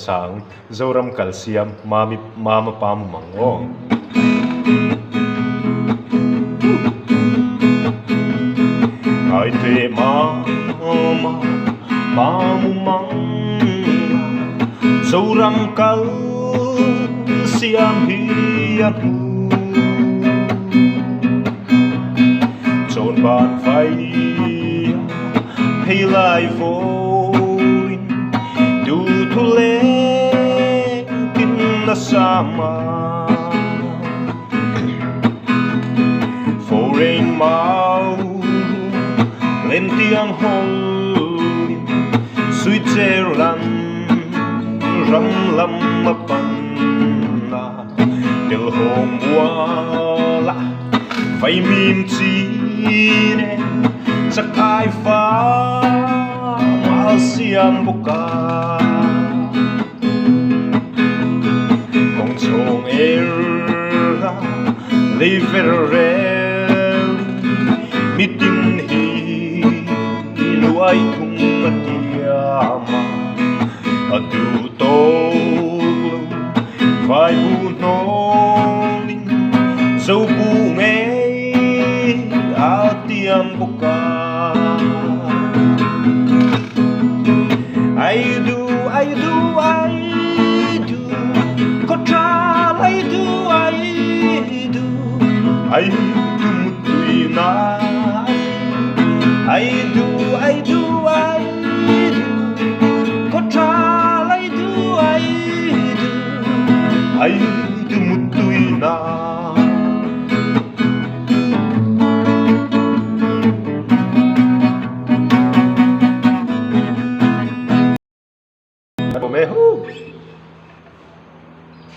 sang zoram calcium mama pamu mango ai te mama pamu mango zoram calcium hiamu chon ban phai hay lai voin du thu le tin na sama foreign mau lên tiếng hôn Switzerland râm lâm mà pan na del home wala phải mìm chi nè chắc ai phá mal siam boca con sông era liberel meeting hi luai thung matiama adu tolo vai bu noling sâu bu nghe atiam boca I do Kotral I do mutui na I do Kotral I do mutui na